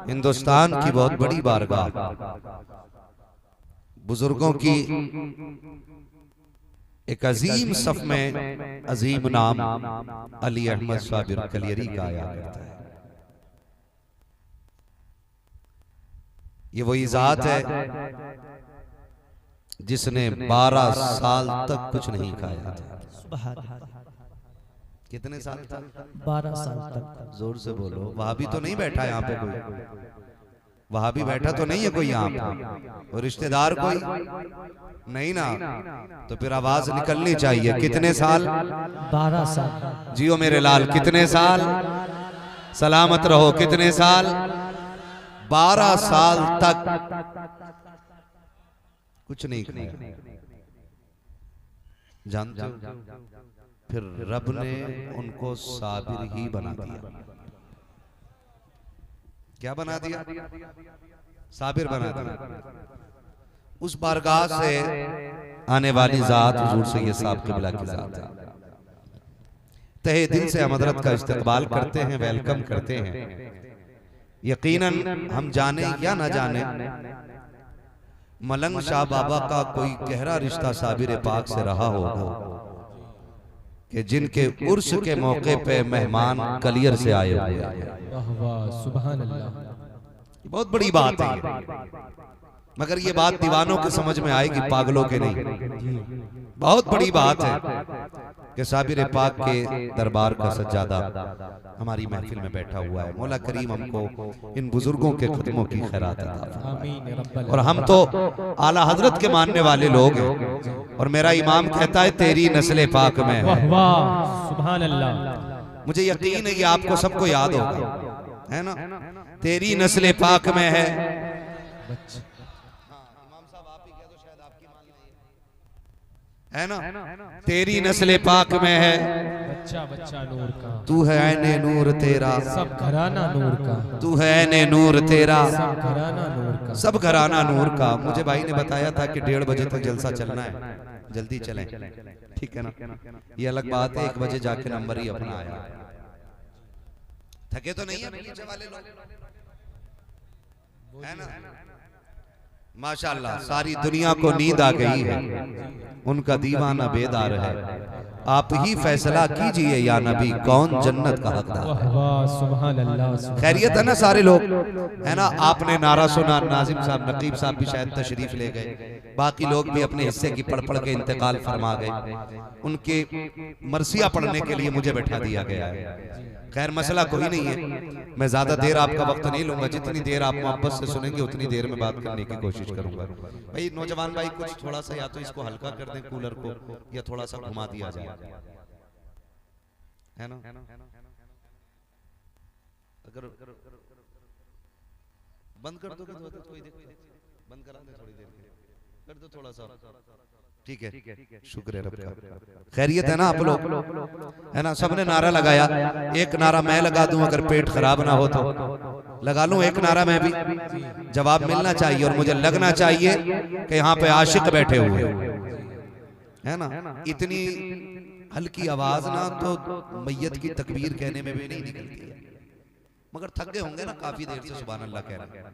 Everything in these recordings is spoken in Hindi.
हिंदुस्तान की बहुत बड़ी बारगाह, बुजुर्गों की एक अजीम सफ में अजीम नाम अली अहमद साबिर कलियरी का आया करता है। ये वही जात है जिसने 12 साल तक कुछ नहीं खाया था। कितने साल तक? 12 साल तक। जोर से बोलो। वहां भी तो नहीं बैठा यहाँ पे कोई, वहां भी बैठा तो नहीं है कोई यहाँ पे, और रिश्तेदार कोई नहीं ना, तो फिर आवाज निकलनी चाहिए। कितने साल? 12 साल। जियो मेरे लाल। कितने साल? सलामत रहो। कितने साल? 12 साल तक कुछ नहीं खाया। जानते हो, फिर रब ने उनको साबिर ही बना दिया। क्या बना दिया? साबिर बना दिया। उस बारगाह से आने वाली जात हुजूर सैयद साहब क़िबला की जात है। तहे दिल से हम हज़रत का इस्तकबाल करते हैं, वेलकम करते हैं। यकीनन हम जाने या ना जाने, मलंग शाह बाबा का कोई गहरा रिश्ता साबिर पाक से रहा होगा कि जिनके उर्स के मौके पे मेहमान कलियर से आए हुए हैं। सुभान अल्लाह। बहुत बड़ी बात है, मगर ये बात दीवानों के समझ में आएगी, पागलों के नहीं। बहुत बड़ी बात है कि साबिर पाक के दरबार का सज्जादा हमारी महफिल में बैठा हुआ है। मौला करीम हमको इन बुजुर्गों के कदमों की खैरात अता फरमाए। और हम तो आला हजरत के मानने वाले लोग हैं, और मेरा इमाम कहता है तेरी नस्ल पाक में है। सुभान अल्लाह। मुझे यकीन है कि आपको सबको याद होगा, है ना? तेरी नस्ल पाक में है। है ना? तेरी नस्ल पाक में है। बच्चा बच्चा नूर का, तू है ऐने नूर तेरा, सब घराना नूर का। तू है ऐने नूर तेरा, सब घराना नूर का। सब घराना नूर का। मुझे भाई ने बताया था कि 1:30 बजे तक जलसा चलना है, जल्दी चलें, ठीक है ना? ये अलग बात है, 1 बजे जाके नंबर ही अपना आया। थके तो नहीं है नीचे वाले लोग, है ना? माशाल्लाह सारी दुनिया को नींद आ गई है, उनका दीवाना बेदार है। आप ही फैसला कीजिए या नबी, कौन जन्नत का हकदार। सुभान अल्लाह। खैरियत है ना सारे लोग, है ना? आपने नारा सुना, नाजिम साहब, नकीब साहब भी शायद तशरीफ ले गए, बाकी लोग भी अपने हिस्से की पढ़ पढ़ के इंतकाल फरमा गए। उनके मरसिया पढ़ने के लिए मुझे बैठा दिया गया है। खैर मसला कोई नहीं है, मैं ज्यादा देर आपका वक्त नहीं लूंगा। जितनी देर आप मोहब्बत से सुनेंगे उतनी देर में बात करने की कोशिश करूंगा। भाई नौजवान भाई, कुछ थोड़ा सा या तो इसको हल्का कर दें कूलर को, या थोड़ा सा घुमा दिया जाए, है ना? अगर बंद कर दो कोई बंद करा दे, थोड़ी देर कर दो थोड़ा सा, ठीक है? शुक्र है रब का। खैरियत है ना आप लोग, है ना? सबने नारा लगाया। एक नारा मैं लगा दूं, अगर पेट खराब ना हो तो लगा लूं एक नारा मैं भी। जवाब मिलना चाहिए, और मुझे लगना चाहिए कि यहाँ पे आशिक बैठे हुए, है ना? इतनी हल्की आवाज ना तो मैयत की तकबीर कहने में भी नहीं निकलती है, मगर थक गए होंगे ना काफी देर से सुभान अल्लाह कह रहे हैं।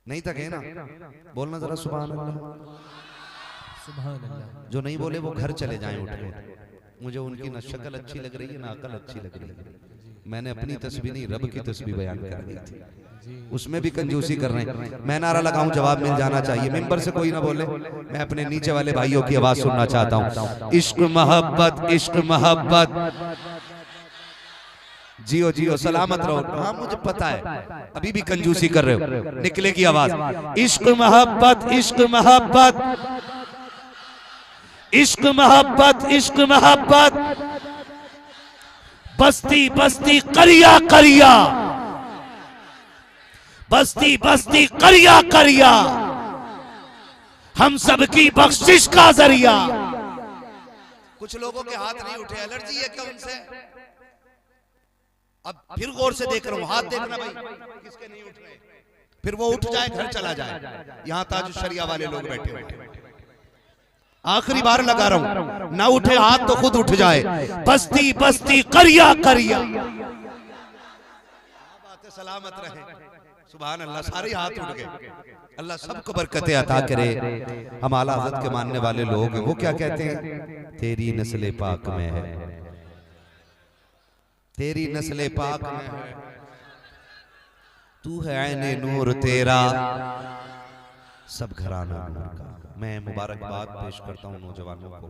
नहीं थके ना? बोलना जरा सुभान अल्लाह। सुभान अल्लाह। जो नहीं बोले वो घर चले जाएं उठ के। मुझे उनकी न शक्ल अच्छी लग रही है, ना अकल अच्छी लग रही है। मैंने अपनी तस्बीह नहीं, रब की तस्बीह बयान कर दी थी, उसमें भी कंजूसी कर रहे हैं। मैं नारा लगाऊं, जवाब मिल जाना चाहिए। मिंबर से कोई ना बोले, मैं अपने नीचे वाले भाइयों की आवाज सुनना चाहता हूँ। इश्क मोहब्बत, इश्क मोहब्बत, जियो जियो सलामत रहो। हाँ मुझे पता है, अभी भी कंजूसी कर रहे हो, निकलेगी आवाज। इश्क मोहब्बत, इश्क मोहब्बत, इश्क मोहब्बत, इश्क मोहब्बत, बस्ती बस्ती करिया करिया, बस्ती बस्ती करिया करिया, हम सब की बख्शिश का जरिया। कुछ लोगों के हाथ नहीं उठे, एलर्जी है क्या उनसे? अब फिर गौर से देख रहा हूं, हाथ देखना भाई किसके नहीं उठ रहे, फिर वो उठ जाए, घर चला जाए। यहां ताज शरिया वाले लोग बैठे हुए हैं, आखिरी बार लगा रहा हूं, ना उठे हाथ तो खुद उठ जाए। बस्ती बस्ती करिया करिया, सलामत रहे। सुभान अल्लाह, सारे हाथ उठ गए। अल्लाह सबको बरकतें अता करे। हम आला हज़रत के मानने वाले लोग हैं, वो क्या कहते हैं? तेरी नस्ल पाक में है, तेरी नस्ल पाक में है, तू है ऐने नूर तेरा, सब घराना नूर का। मैं मुबारकबाद पेश करता हूँ नौजवानों को।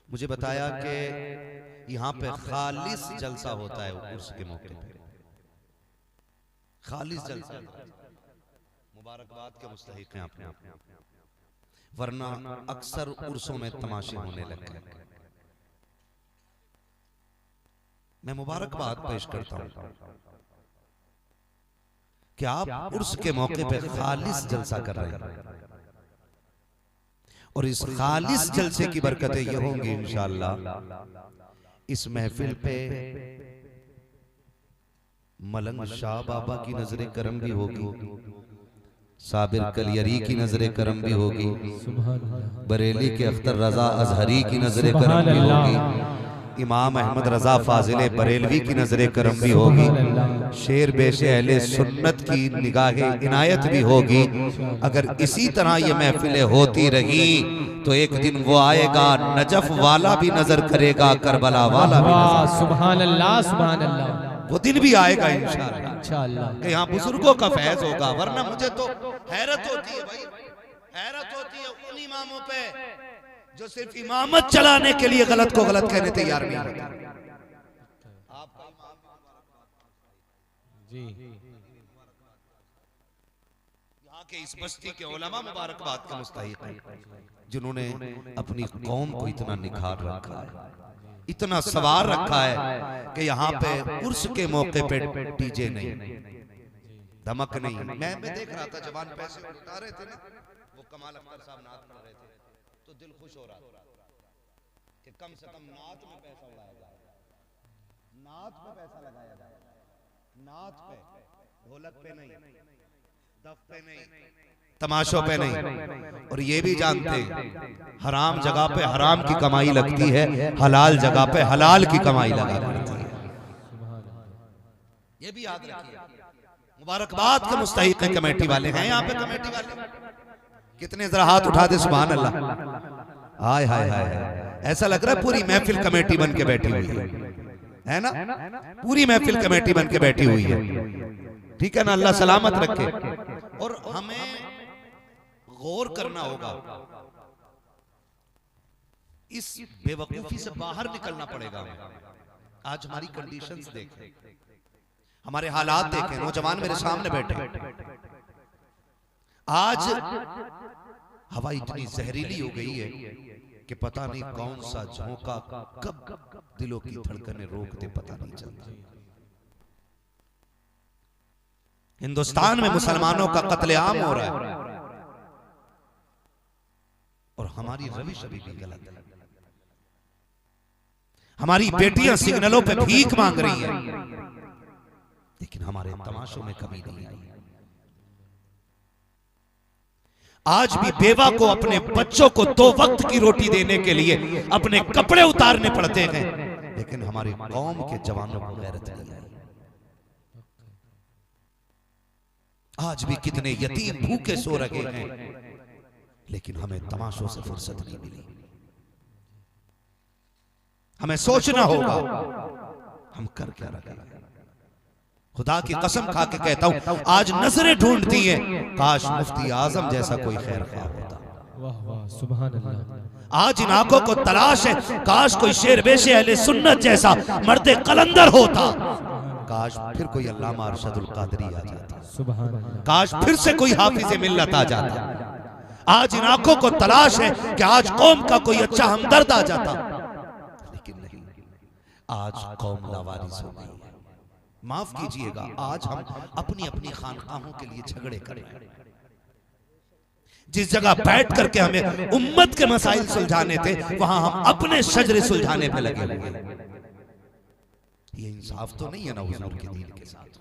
मुझे बताया कि यहाँ पे खालिस जलसा होता है उर्स के मौके पे, खालिस जलसा। मुबारकबाद के मुस्तहिक हैं आप, वरना अक्सर उर्सों में तमाशे होने लग गए। मैं मुबारकबाद पेश करता हूं कि आप उर्स के मौके पे खालिस जलसा कर रहे हैं, और इस खालिस जलसे की बरकतें ये होंगी इंशाअल्लाह। इस महफिल पे मलंग शाह बाबा की नजर करम भी होगी, साबिर कलियरी की नजर करम भी होगी, बरेली के अख्तर रजा अजहरी की नजर करम भी होगी, इमाम अहमद रजा फाजिले बरेलवी की नजर करम भी होगी, शेर बेशे अहले सुन्नत की निगाहे इनायत भी होगी। अगर इसी तरह ये महफिलें होती रही तो एक दिन वो आएगा, नजफ वाला भी नजर करेगा, करबला वाला भी नजर। सुभान अल्लाह, सुभान अल्लाह। वो दिन भी आएगा इंशाअल्लाह, इंशाअल्लाह कि यहाँ बुजुर्गों का फैज होगा। वरना मुझे तो हैरत होती है भाई, हैरत होती है उन इमामों पे जो सिर्फ इमामत चलाने के लिए गलत को गलत कहने तैयार नहीं होते। जी, यहाँ के इस बस्ती के उलमा मुबारकबाद के मुस्तहिक हैं, जिन्होंने अपनी कौम को इतना निखार रखा है, इतना सवार रखा है कि यहाँ पे उर्स के मौके पे डीजे नहीं, धमक नहीं। मैं देख रहा था जवान पैसे उठा रहे थे ना, वो कमाल अख्तर साहब नात पढ़ रहे थे, तो दिल खुश हो रहा था कि कम से कम नात में पैसा उड़ाया जाए, नात पे पैसा लगाया जाए, नात पे, ढोलक पे नहीं, दफ पे नहीं, तमाशों पे नहीं। और ये भी जानते हैं हराम जगह पे हराम की कमाई लगती है, हलाल जगह पे हलाल की कमाई लगा करती है। ये भी याद रखिए। मुबारकबाद के मुस्तहिक हैं कमेटी वाले, हैं यहाँ पे कमेटी वाले कितने? जरा हाथ उठा दे सुभान अल्लाह। हाय हाय हाय, ऐसा लग रहा है पूरी महफिल कमेटी बन के बैठी हुई है ना, पूरी महफिल कमेटी बन के बैठी हुई है। ठीक है ना, अल्लाह सलामत रखे। और हमें गौर करना होगा, इस बेवकूफी से बाहर निकलना पड़ेगा। आज हमारी कंडीशंस देखें, हमारे हालात देखें, नौजवान मेरे सामने बैठे। आज हवा इतनी जहरीली हो गई है कि पता नहीं कौन सा झोंका कब दिलों की धड़कनें रोक दे, पता नहीं चलता। हिंदुस्तान में मुसलमानों का कत्लेआम हो रहा है और हमारी रविश अभी भी गलत है। हमारी बेटियां सिग्नलों पे भीख मांग रही हैं, लेकिन हमारे तमाशों में कमी नहीं आई। आज भी बेवा को अपने बच्चों को 2 वक्त की रोटी देने के लिए अपने कपड़े उतारने पड़ते हैं, लेकिन हमारी कौम के जवानों को गैरत नहीं आई। आज भी कितने यतीम भूखे सो रहे हैं, लेकिन हमें तमाशों से फुर्सत नहीं मिली। हमें सोचना होगा हम कर क्या रहे हैं। खुदा की कसम खा के कहता हूं, आज नजरें ढूंढती हैं, काश मुफ्ती आजम जैसा कोई खैर ख्वाह होता। वाह वाह, सुभान अल्लाह। आज इन आंखों को तलाश है, काश कोई शेर बेशे अहले सुन्नत जैसा मर्दे कलंदर होता। काश फिर कोई अल्लामा अरशदुल कादरी आ जाता, सुभान अल्लाह। काश फिर से कोई हाफिज़े मिल्लत आ जाता। आज इन आंखों को तलाश है कि आज कौम का कोई अच्छा हमदर्द आ जाता, लेकिन नहीं, आज कौम लावारिस हो गई है। माफ कीजिएगा, आज हम अपनी अपनी खानकाहों के लिए झगड़े कर रहे हैं। जिस जगह बैठ करके हमें उम्मत के मसाइल सुलझाने थे, वहां हम अपने शजरे सुलझाने पे लगे हुए हैं। ये इंसाफ तो नहीं है ना हुजूर के दीन के साथ।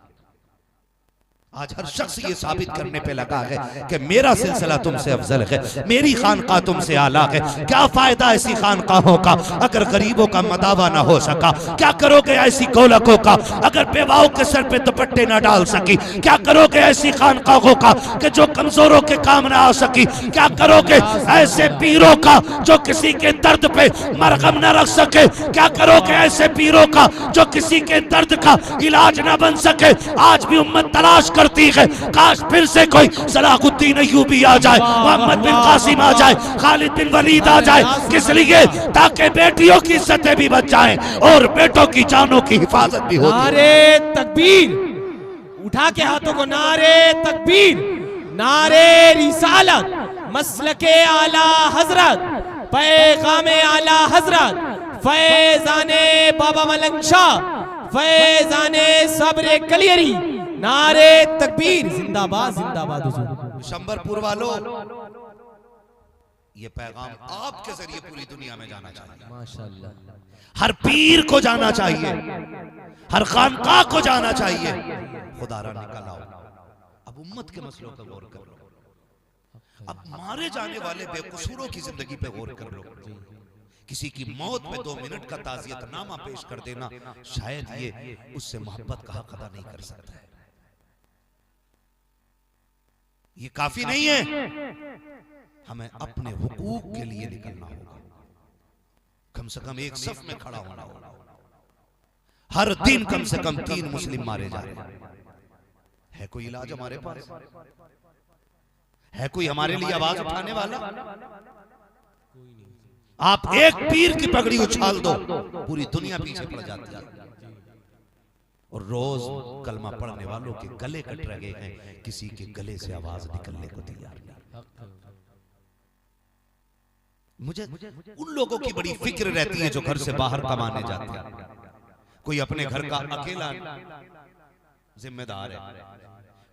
आज हर शख्स ये साबित करने पे लगा है कि मेरा सिलसिला तुमसे अफजल है, मेरी खानका तुमसे आला है। क्या फायदा ऐसी खानकाहों का अगर गरीबों का मदावा ना हो सका? क्या करोगे ऐसी गोलकों का अगर बेवाओं के सर पे दुपट्टे ना डाल सकी? क्या करोगे ऐसी खानकाहों का कि जो कमजोरों के काम ना आ सकी? क्या करोगे ऐसे पीरों का जो किसी के दर्द पे मरहम न रख सके? क्या करोगे ऐसे पीरों का जो किसी के दर्द का इलाज ना बन सके? आज भी उम्मत तलाश करती है, काश फिर से कोई सलाहुद्दीन अय्यूबी आ जाए, मोहम्मद बिन कासिम आ जाए, खालिद बिन वलीद आ जाए। किस लिए? ताकि बेटियों की इज्जतें भी बच जाएं और बेटों की जानों की हिफाजत भी हो। नारे तकबीर, उठा के हाथों को, नारे तकबीर, नारे रिसालत, मसलके आला हजरत, पैगामे आला हजरत, फैजाने बाबा मलंग शाह, फैजाने सब्र कलियरी, नारे तकबीर, जिंदाबाद जिंदाबाद हुजूर। शंबरपुर वालों, ये पैगाम आपके जरिए पूरी दुनिया में जाना चाहिए। माशाअल्लाह। हर पीर को जाना चाहिए, हर खानका को जाना चाहिए। खुदा रा निकल आओ, अब उम्मत के मसलों पर गौर कर लो। अब मारे जाने वाले बेकसूरों की जिंदगी पे गौर कर लो। किसी की मौत पे 2 मिनट का ताज़ियतनामा पेश कर देना, शायद ये उससे मोहब्बत का हक अदा नहीं कर सकता है। ये काफी नहीं है, हमें अपने हुकूक के लिए निकलना होगा। कम से कम एक सफ में खड़ा होना होगा। हर दिन कम से कम 3 मुस्लिम मारे जा रहे हैं। है कोई इलाज हमारे पास? है कोई हमारे लिए आवाज उठाने वाला? आप एक पीर की पगड़ी उछाल दो, पूरी दुनिया पीछे पड़ जाती है। और रोज कलमा पढ़ने वालों के गले कट रहे हैं, किसी के गले से आवाज निकलने को तैयार नहीं। मुझे उन लोगों की बड़ी फिक्र रहती है जो घर से बाहर कमाने जाते हैं। कोई अपने घर का अकेला जिम्मेदार है,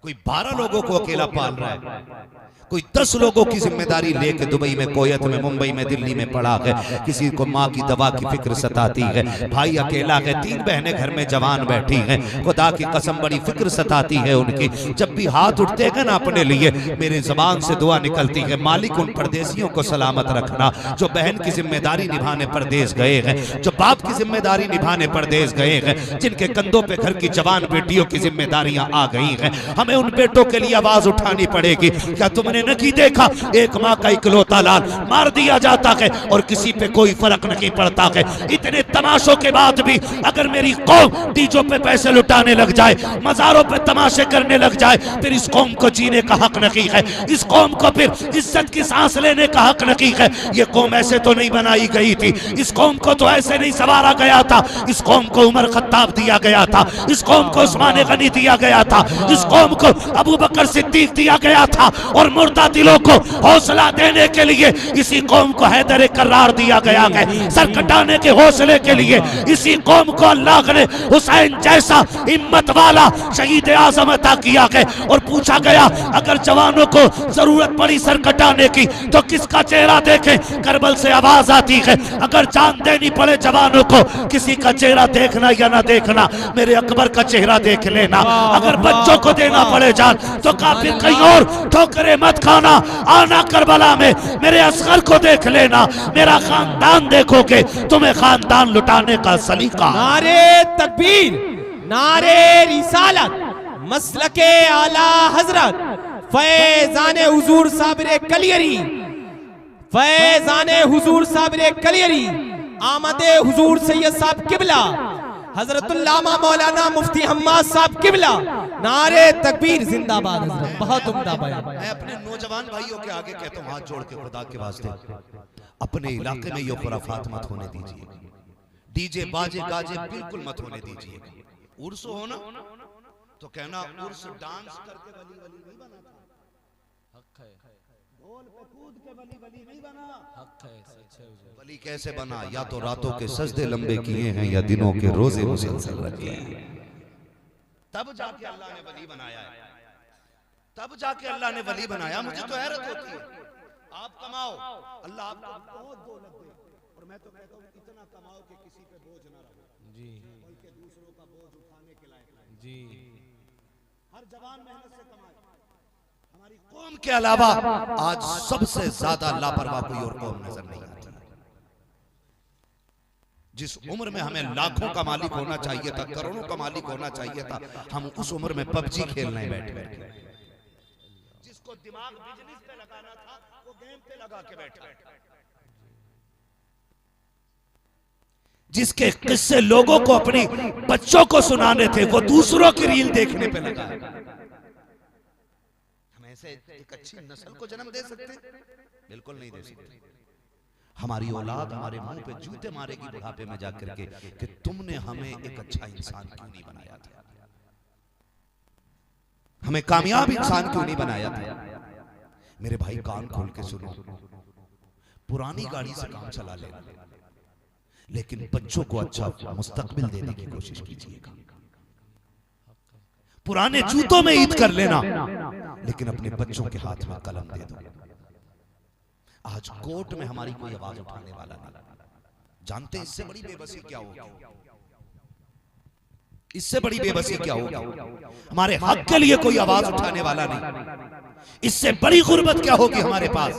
कोई 12 लोगों को अकेला पाल रहा है, कोई 10 लोगों की जिम्मेदारी लेके दुबई में, कोयत में, मुंबई में, दिल्ली में पड़ा है। किसी को माँ की दवा की फिक्र सताती है, भाई अकेला है, 3 बहनें घर में जवान बैठी हैं। खुदा की कसम बड़ी फिक्र सताती है उनकी। जब भी हाथ उठते हैं ना अपने लिए, मेरे जबान से दुआ निकलती है, मालिक उन परदेसियों को सलामत रखना जो बहन की जिम्मेदारी निभाने परदेस गए हैं, जो बाप की जिम्मेदारी निभाने परदेस गए हैं, जिनके कंधों पे घर की जवान बेटियों की जिम्मेदारियां आ गई हैं। हमें उन बेटों के लिए आवाज उठानी पड़ेगी। क्या तुमने नहीं देखा, एक माँ का इकलौता लाल मार दिया जाता है और किसी पे कोई फर्क नहीं पड़ता है। इतने तमाशों के बाद भी अगर मेरी कौम डीजों पे पैसे लुटाने लग जाए, मजारों पे तमाशे करने लग जाए, फिर इस कौम को जीने का हक नहीं है। इस कौम को फिर इज्जत की सांस लेने का हक नहीं है। ये कौम ऐसे तो नहीं बनाई गई थी, इस कौम को तो ऐसे नहीं संवारा गया था। इस कौम को उमर खत्ताब दिया गया था, इस कौम को उस्मान गनी दिया गया था, इस कौम को अबू बकर सिद्दीक दिया गया था। और मुर्दा दिलों को हौसला देने के लिए इसी कौम को हैदर करार दिया गया है। सर कटाने के हौसले के लिए इसी कौम को अल्लाह ने हुसैन जैसा हिम्मत वाला शहीद आजम अता किया है। और पूछा गया, अगर जवानों को जरूरत पड़ी सर कटाने की तो किसका चेहरा देखें? करबल से आवाज आती है, अगर जान देनी पड़े जवानों को, किसी का चेहरा देखना या ना देखना, मेरे अकबर का चेहरा देख लेना। अगर बच्चों को देना पड़े जान तो काफिर कहीं और ठोकरे मत खाना, आना करबला में मेरे असगर को देख लेना। मेरा खानदान देखोगे, तुम्हें खानदान लुटाने का सलीका। नारे तकबीर, नारे रिसालत, मसलके आला हजरत, फैजाने हुजूर साबिर कलियरी, फैजाने हुजूर साबिर कलियरी, आमदे हुजूर सैयद साहब किबला, हजरतुल्लामा मौलाना मुफ्ती हम्माद साहब किबला, नारे तकबीर, जिंदाबाद हजरत। बहुत उम्दा बयान। मैं अपने नौजवान भाइयों के आगे कहता हूँ, हाथ जोड़ के खुदा के वास्ते, अपने इलाके में ये खुराफात मत होने दीजिए। डीजे बाजे गाजे बिल्कुल मत होने दीजिए। उर्स हो ना तो कहना उर्स डांस करके वली वली नहीं बना, हक है। ढोल पे कूद के वली वली नहीं बना, हक है। वली कैसे बना? या तो रातों के सजदे लंबे किए हैं या दिनों के रोजे मुसलसल रखे हैं, तब जाके अल्लाह ने वली बनाया है। तब जाके अल्लाह ने वली बनाया। मुझे तो हैरत होती है, आप कमाओ, अल्लाह आपको बहुत दौलत दे, और मैं तो कहता हूँ इतना कमाओ कि किसी पे बोझ ना रहे जी, बल्कि दूसरों का बोझ उठाने के लायक जी। हर जवान मेहनत से कमाए। हमारी कौम के अलावा आज सबसे ज्यादा लापरवाह कोई और कौम नजर नहीं आती। जिस उम्र में हमें लाखों का मालिक होना चाहिए था, करोड़ों का मालिक होना चाहिए था, हम उस उम्र में पबजी खेलने बैठ गए। जिसको दिमाग बिजनेस पे लगाना था वो गेम पे लगा के बैठा। जिसके किस्से लोगों को अपनी बच्चों को सुनाने थे वो दूसरों की रील देखने पे लगा। हम ऐसे एक अच्छी नस्ल को जन्म दे सकते? बिल्कुल नहीं दे सकते। हमारी औलाद हमारे मुंह पे जूते मारेगी बुढ़ापे में जाकर के कि तुमने हमें एक अच्छा इंसान क्यों नहीं बनाया था, हमें कामयाब इंसान क्यों नहीं बनाया था। मेरे भाई कान खोल के सुनो, पुरानी गाड़ी से काम चला लेना, लेकिन बच्चों को अच्छा मुस्तकबिल देने की कोशिश कीजिएगा। पुराने जूतों में ईद कर लेना, लेकिन अपने बच्चों के हाथ में कलम दे दो। आज कोर्ट में हमारी कोई आवाज उठाने वाला नहीं। जानते हैं इससे बड़ी बेबसी क्या होगी? इससे बड़ी बेबसी क्या होगी? हमारे हक के लिए कोई आवाज उठाने वाला नहीं। इससे बड़ी गुर्बत क्या होगी हमारे पास?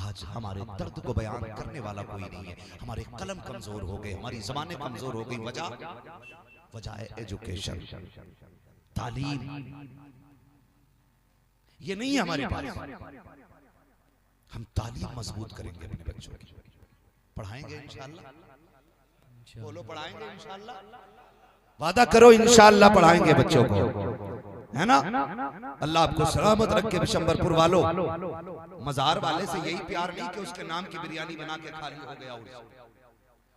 आज हमारे दर्द को बयान करने वाला कोई नहीं है। हमारे कलम कमजोर हो गए, हमारी ज़बानें कमजोर हो गई। वजह है एजुकेशन, तालीम। ये नहीं है हमारे पास। हम तालीम मजबूत करेंगे अपने बच्चों की, पढ़ाएंगे इंशाअल्लाह। बोलो पढ़ाएंगे इंशाअल्लाह। वादा करो इंशाअल्लाह पढ़ाएंगे बच्चों को, है ना? अल्लाह आपको सलामत रखे। बिशंबरपुर वालों, मजार वाले से यही प्यार नहीं कि उसके नाम की बिरयानी बना के खाली हो गया,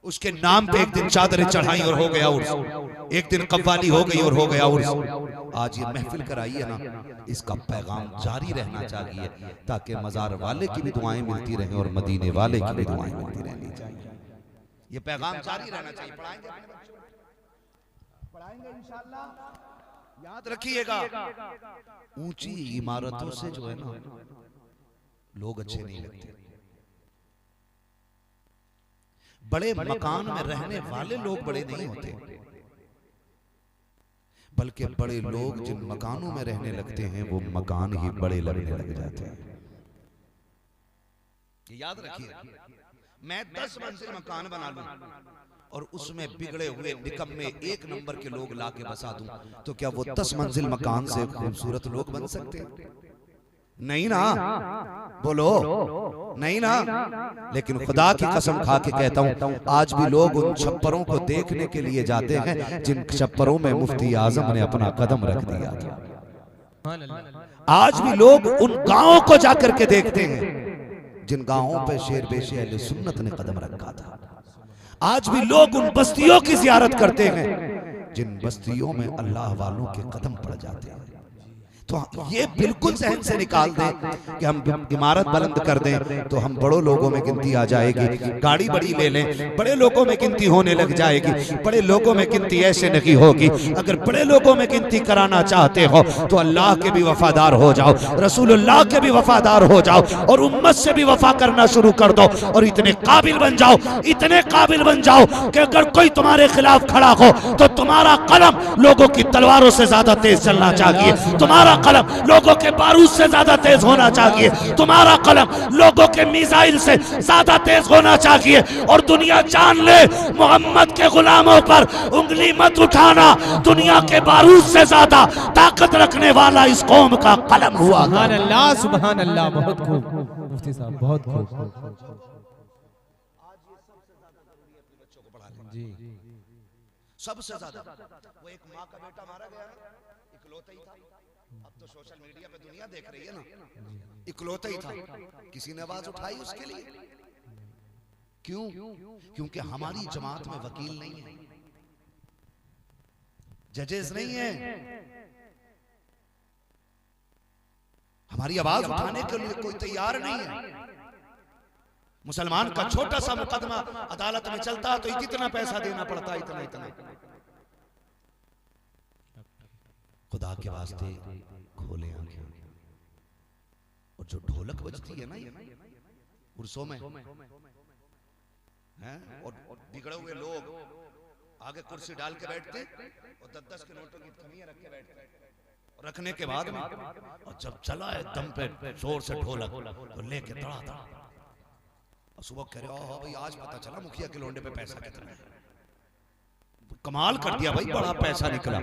उसके नाम पे एक दिन चादरें चढ़ाई और हो गया उर्स, एक दिन कव्वाली हो गई और हो गया उर्स। आज ये महफिल कराई है ना, इसका पैगाम जारी रहना चाहिए ताकि मजार वाले की भी दुआएं मिलती रहें और मदीने वाले की भी दुआएं मिलती रहनी चाहिए। ये पैगाम जारी रहना चाहिए। पढ़ाएंगे इंशाअल्लाह। याद रखिएगा, ऊंची इमारतों से जो है ना लोग अच्छे नहीं लगते। बड़े मकान में रहने वाले लोग बड़े नहीं होते, बल्कि बड़े लोग जिन मकानों में रहने लगते हैं वो मकान ही बड़े लगने लग जाते हैं। ये याद रखिए, मैं 10 मंजिल मकान बना लूं और उसमें बिगड़े हुए निकम्मे 1 नंबर के लोग लाके बसा दूं, तो क्या वो 10 मंजिल मकान से खूबसूरत लोग बन सकते हैं? नहीं ना, बोलो नहीं ना। लेकिन खुदा की कसम खा के कहता हूं, आज भी लोग उन छप्परों को देखने के लिए जाते हैं जिन छप्परों में मुफ्ती आजम ने अपना कदम रख दिया था। आज भी लोग उन गांवों को जाकर के देखते हैं जिन गांवों पे शेर बेशे अहले सुन्नत ने कदम रखा था। आज भी लोग उन बस्तियों की जियारत करते हैं जिन बस्तियों में अल्लाह वालों के कदम पड़ जाते हैं। तो ये बिल्कुल जहन से निकाल दें कि हम इमारत बुलंद कर दें तो हम बड़ों लोगों में गिनती आ जाएगी। गाड़ी बड़ी ले लें, बड़े लोगों में गिनती होने लग जाएगी। बड़े लोगों में गिनती ऐसे नहीं होगी। अगर बड़े लोगों में गिनती कराना चाहते हो तो अल्लाह के भी वफादार हो जाओ, रसूलुल्लाह के भी वफादार हो जाओ और उम्मत से भी वफा करना शुरू कर दो और इतने काबिल बन जाओ, इतने काबिल बन जाओ कि अगर कोई तुम्हारे खिलाफ खड़ा हो तो तुम्हारा कलम लोगों की तलवारों से ज्यादा तेज चलना चाहिए, तुम्हारा कलम लोगों के बारूद से ज्यादा तेज होना चाहिए, तुम्हारा कलम लोगों के मिसाइल से ज्यादा तेज होना चाहिए। और दुनिया जान ले, मोहम्मद के गुलामों पर उंगली मत उठाना, दुनिया के बारूद से ज्यादा ताकत रखने वाला इस कौम का कलम हुआ। सुभान अल्लाह, सुभान अल्लाह। बहुत खूब मुफ्ती साहब, बहुत खूब। जी, सबसे ज्यादा वो एक माँ का बेटा मारा गया ना, इकलौता ही था। अब तो सोशल मीडिया पे दुनिया देख रही है ना, इकलौता ही था। किसी ने आवाज उठाई उसके लिए? क्यों? क्योंकि हमारी जमात में वकील नहीं है, जजेस नहीं है। हमारी आवाज उठाने के लिए कोई तैयार नहीं है। मुसलमान का छोटा सा मुकदमा अदालत में चलता तो इतना पैसा देना पड़ता, इतना इतना। खुदा के वास्ते खोले आंखें। और जो ढोलक बजती है ना उर्सों में हैं, और बिगड़े हुए लोग आगे कुर्सी डाल के बैठते और 10-10 के नोटों की थमियां रख के बैठते। रखने के बाद में और जब चला है दम पे जोर से ढोलक तो लेके दड़ा दड़ा और सुबह कह रहे हो भाई आज पता चला मुखिया के लोंडे पे पैसा कितना है। कमाल कर दिया भाई, बड़ा पैसा निकला,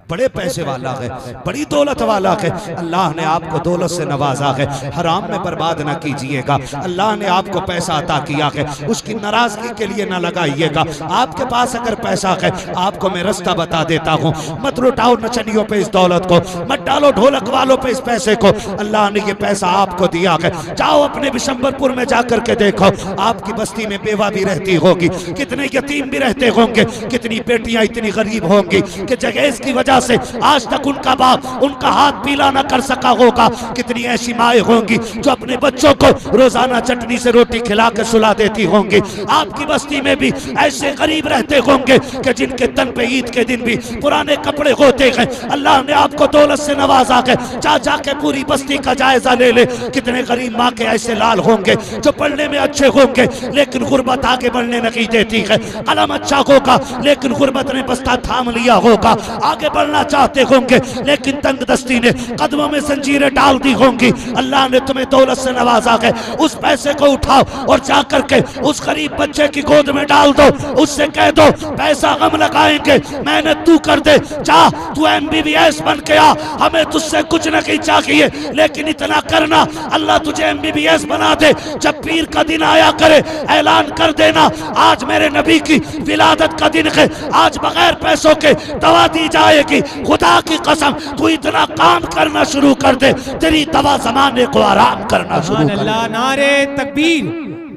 बड़े पैसे वाला है, बड़ी दौलत वाला है। अल्लाह ने आपको दौलत से नवाजा है, हराम में बर्बाद ना कीजिएगा। अल्लाह ने आपको पैसा अता किया है, उसकी नाराजगी के लिए ना लगाइएगा। आपके पास अगर पैसा है, आपको मैं रास्ता बता देता हूँ, मत लुटाओ नचनियों पे इस दौलत को, मत डालो ढोलक वालों पे इस पैसे को। अल्लाह ने ये पैसा आपको दिया है, जाओ अपने बिशंबरपुर में जाकर के देखो, आपकी बस्ती में बेवा भी रहती होगी, कितने यतीम भी रहते होंगे, कितनी बेटियां इतनी गरीब होंगी कि जहेज की वजह से आज तक उनका बाप उनका हाथ पीला ना कर सका होगा। कितनी ऐसी माएँ होंगी जो अपने बच्चों को रोजाना चटनी से रोटी खिला के सुला देती होंगी। आपकी बस्ती में भी ऐसे गरीब रहते होंगे कि जिनके तन पे ईद के दिन भी पुराने कपड़े होते हैं। अल्लाह ने आपको दौलत से नवाजा है, जा जाके पूरी बस्ती का जायजा ले ले। कितने गरीब माँ के ऐसे लाल होंगे जो पढ़ने में अच्छे होंगे लेकिन गुर्बत आगे बढ़ने नहीं देती है। कलम अच्छा होगा लेकिन गुर्बत ने बस्ता थाम लिया होगा, आगे बढ़ना चाहते होंगे लेकिन तंगदस्ती ने कदमों में जंजीरें डाल दी होंगी। अल्लाह ने तुम्हें दौलत से नवाजा है, उस पैसे को उठाओ और जाकर के उस गरीब बच्चे की गोद में डाल दो, उससे कह दो पैसा हम लगाएंगे, मेहनत तू कर दे, जा तू MBBS बन के आ, हमें तुझसे कुछ नहीं चाहिए, लेकिन इतना करना अल्लाह तुझे MBBS बना दे। जब पीर का दिन आया करे ऐलान कर देना आज मेरे नबी की विलादत का दिन है, आज बगैर पैसों के दवा दी जाएगी। खुदा की कसम तू इतना काम करना शुरू कर दे, तेरी दवा जमाने को आराम करना शुरू कर दे। नारे तकबीर,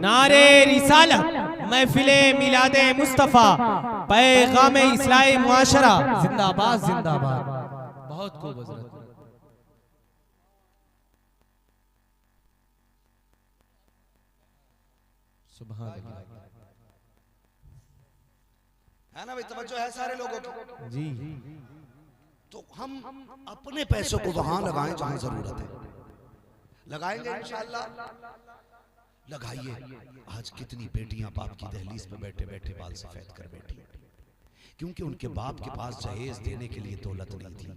नारे रिसालत, महफिले मिलादे मुस्तफा, पैगामे इस्लाही मुआशरा, जिंदाबाद जिंदाबाद। बहुत खूब हज़रत। सुभान अल्लाह। है ना भाई, तवज्जो है सारे लोगों की जी। तो हम अपने पैसों को वहां लगाएं जहां जरूरत है, लगाएंगे इंशाअल्लाह। लगाइए। आज कितनी बेटियां बाप की दहलीज पे बैठे बैठे बाल सफेद कर बैठी, क्योंकि उनके बाप के पास जहेज देने के लिए दौलत नहीं थी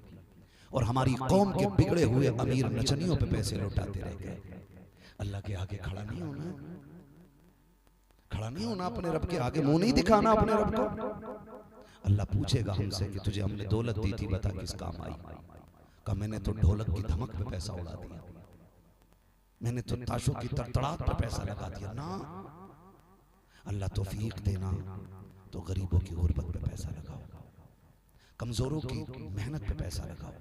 और हमारी कौम के बिगड़े हुए अमीर नचनियों पे पैसे लौटाते रह गए। अल्लाह के आगे खड़ा नहीं होना, खड़ा नहीं होना, अपने रब के आगे मुंह नहीं दिखाना अपने रब को। अल्लाह पूछेगा हमसे कि तुझे हमने दौलत दी थी, बता किस काम आई। कहा मैंने तो ढोलक की धमक पे पैसा उड़ा दिया, मैंने तो ताशों की तड़तड़ाहट पे पैसा लगा दिया ना। अल्लाह तौफीक देना तो गरीबों की गुर्बत पे पैसा लगाओ, कमजोरों की मेहनत पे पैसा लगाओ।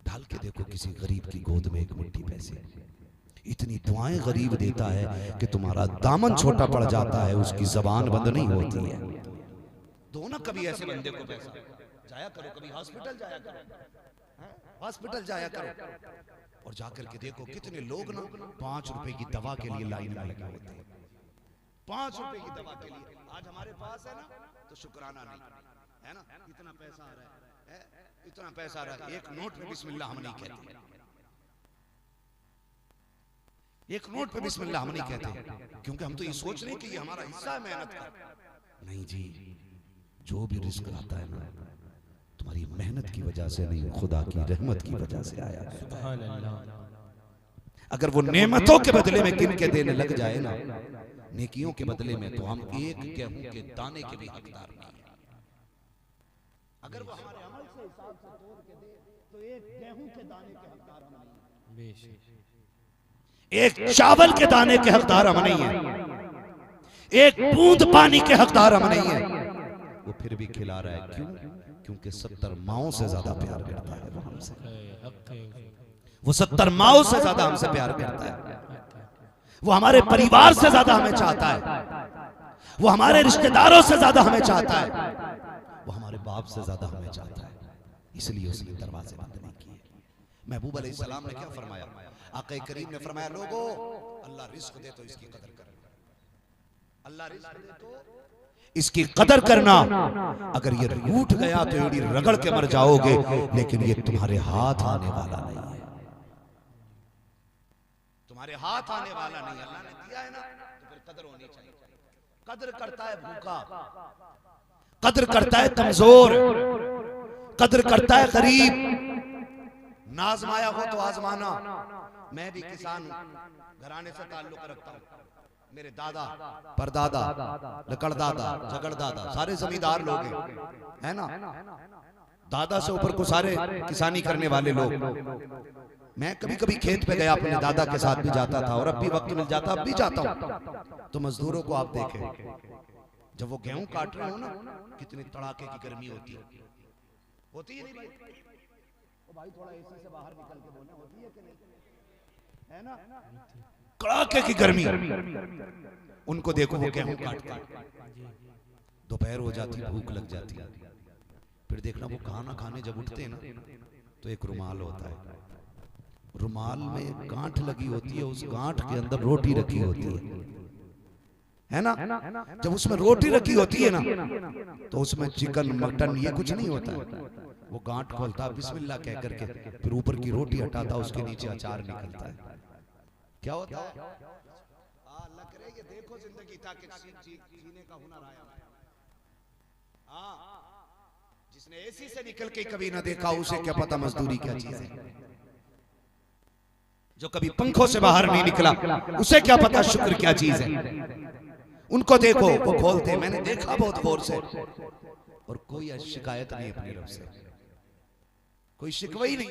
डाल के देखो किसी गरीब की गोद में एक मुट्ठी पैसे, इतनी दुआएं गरीब देता है कि तुम्हारा दामन छोटा पड़ जाता है, उसकी जबान बंद नहीं होती है। दो ना कभी ऐसे बंदे को पैसा, जाया करो, कभी हॉस्पिटल जाया करो, हॉस्पिटल जाया करो और जाकर के देखो कितने लोग ना 5 रुपए की दवा के लिए लाइन में लगे होते हैं। 5 रुपए की दवा के लिए आज हमारे पास है ना तो शुक्राना नहीं है ना, इतना पैसा आ रहा है, इतना पैसा आ रहा है। एक नोट पे बिस्मिल्लाह हम नहीं कहते, एक नोट पे बिस्मिल्लाह हम नहीं कहते, क्योंकि हम तो ये सोच रहे हैं कि ये हमारा हिस्सा है मेहनत का। नहीं जी, जो भी रिस्क आता है ना तुम्हारी मेहनत की वजह से नहीं, खुदा की रहमत की वजह से आया है। सुभान अल्लाह। अगर वो नेमतों के बदले में गिन के देने लग जाए ना, नेकियों के बदले में, तो हम एक गेहूं के दाने के भी हकदार नहीं है। अगर वो हमारे अमल से हिसाब से तोड़ के दे तो एक गेहूं के दाने के हकदार हम नहीं है, एक चावल के दाने के हकदार हम नहीं है, एक बूंद पानी के हकदार हम नहीं है। वो फिर भी खिला रहा है, क्यों? क्योंकि 70 माओं से ज्यादा प्यार करता है वो हमसे, वो 70 माओं से ज्यादा हमसे प्यार करता है, वो हमारे परिवार से ज्यादा हमें चाहता है, वो हमारे रिश्तेदारों से ज्यादा हमें चाहता है, वो हमारे बाप से ज्यादा हमें चाहता है। इसलिए उसने दरवाजे बंद नहीं किए। महबूब अलैहिस्सलाम ने क्या फरमाया? आक़ा करीम ने फरमाया, लोगों अल्लाह रिस्क दे तो इसकी कदर करना, अल्लाह रिस्क दे तो इसकी कदर करना। अगर ये रूठ गया तो एड़ी रगड़ के मर जाओगे, लेकिन ये तुम्हारे हाथ आने वाला नहीं है, तुम्हारे हाथ आने वाला नहीं। अल्लाह ने दिया है ना तो फिर कदर होनी चाहिए। कदर करता है भूखा, कदर करता है कमजोर, कदर करता है गरीब, ना आजमाया हो तो आजमाना। मैं भी किसान घराने से ताल्लुक रखता हूँ। मेरे दादा, परदादा, लकड़दादा, झगड़दादा सारे जमींदार लोग हैं, है ना। दादा से ऊपर को सारे किसानी करने वाले लोग। मैं कभी कभी खेत पे गया, अपने दादा के साथ भी जाता था, और अब भी वक्त मिल जाता, अब भी जाता हूँ। तो मजदूरों को आप देखें, जब वो गेहूं काट रहे हो ना, कितनी तड़ाके की गर्मी होती है। होती है नहीं भाई? ओ भाई थोड़ा एसी से बाहर निकल के बोलना, होती है कि नहीं? है ना, कड़ाके की गर्मी। उनको देखो वो गेहूं काट काट, दोपहर हो जाती, भूख लग जाती है। फिर देखना वो खाना खाने जब उठते हैं ना, तो एक रुमाल होता है, रुमाल में गांठ लगी होती है, उस गांठ के अंदर रोटी रखी होती है ना। जब उसमें रोटी रखी होती है ना, तो उसमें चिकन मटन ये कुछ नहीं होता है। वो गांठ खोलता, बिस्मिल्लाह कह करके, फिर ऊपर की रोटी हटाता, उसके नीचे अचार निकलता है। क्या होता है? अल्लाह करे ये देखो जिंदगी ताकि जीने का हुनर आया। हाँ, जिसने एसी से निकल के कभी ना देखा, उसे क्या पता मजदूरी क्या चीज है। जो कभी पंखों से बाहर नहीं निकला, उसे क्या पता शुक्र क्या चीज है। उनको देखो, वो खोलते, मैंने देखा बहुत गौर से, और कोई शिकायत नहीं अपनी रब से, कोई शिकवा ही नहीं।